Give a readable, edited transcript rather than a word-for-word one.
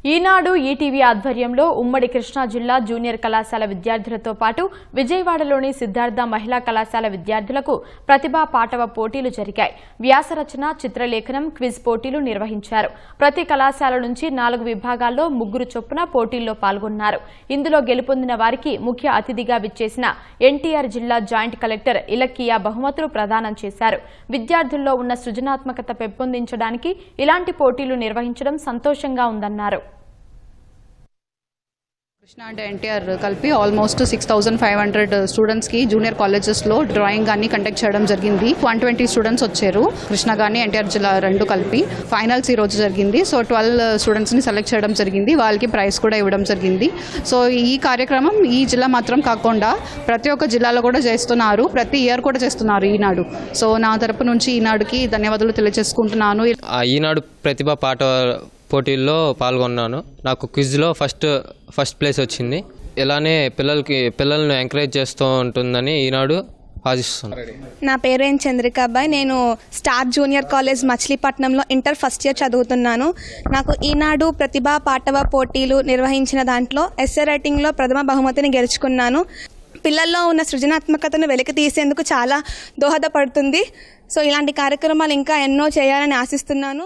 ఈనాడు ETV ఆధ్వర్యంలో ఉమ్మడి కృష్ణా జిల్లా జూనియర్ కళాశాల విద్యార్థులతో పాటు విజయవాడలోని సిద్ధార్థ మహిళా కళాశాల విద్యార్థులకు ప్రతిభా పాటవ పోటీలు జరిగాయి. వ్యాసరచన, చిత్రలేఖనం, క్విజ్ పోటీలు నిర్వహించారు. ప్రతి కళాశాల నుంచి 4 విభాగాల్లో 3 చొప్పున పోటీల్లో పాల్గొన్నారు. ఇందులో గెలుపొందిన వారికి ముఖ్య అతిథిగా విచ్చేసిన ఎన్టీఆర్ జిల్లా జాయింట్ కలెక్టర్ ఇలక్కియా బహుమతులు ప్రదానం చేశారు. విద్యార్థుల్లో ఉన్న సృజనాత్మకత పెంపొందించడానికి ఇలాంటి పోటీలు నిర్వహించడం సంతోషంగా ఉందన్నారు. కృష్ణా అండ్ ఎన్టీఆర్ కలిపి ఆల్మోస్ట్ 6500 స్టూడెంట్స్ కి జూనియర్ కాలేజెస్ లో డ్రాయింగ్ గాని కండక్ట్ చేయడం జరిగింది. 120 స్టూడెంట్స్ వచ్చారు. కృష్ణా గాని ఎన్టీఆర్ జిల్లా 2 కలిపి ఫైనల్స్ ఈ రోజు జరిగింది. సో 12 స్టూడెంట్స్ ని సెలెక్ట్ చేయడం జరిగింది. వాళ్ళకి ప్రైజ్ కూడా ఇవ్వడం జరిగింది. సో ఈ కార్యక్రమం ఈ జిల్లా మాత్రం కాకుండా ప్రతి ఒక్క జిల్లాలో కూడా చేస్తున్నారు. ప్రతి ఇయర్ కూడా చేస్తున్నారు ఈనాడు. సో నా తరపు నుంచి ఈనాడుకి ధన్యవాదాలు తెలియజేసుకుంటున్నాను. ఈనాడు ప్రతిభా పాట పోటీల్లో పాల్గొన్నాను. నాకు క్విజ్లో ఫస్ట్ ప్లేస్ వచ్చింది. ఇలానే పిల్లల్ని ఎంకరేజ్ చేస్తూ ఉంటుందని ఈనాడు ఆశిస్తున్నాను. నా పేరు చంద్రికాబాయ్. నేను స్టార్ జూనియర్ కాలేజ్ మచిలీపట్నంలో ఇంటర్ ఫస్ట్ ఇయర్ చదువుతున్నాను. నాకు ఈనాడు ప్రతిభా పాటవ పోటీలు నిర్వహించిన దాంట్లో ఎస్సే రైటింగ్లో ప్రథమ బహుమతిని గెలుచుకున్నాను. పిల్లల్లో ఉన్న సృజనాత్మకతను వెలికి తీసేందుకు చాలా దోహదపడుతుంది. సో ఇలాంటి కార్యక్రమాలు ఇంకా ఎన్నో చేయాలని ఆశిస్తున్నాను.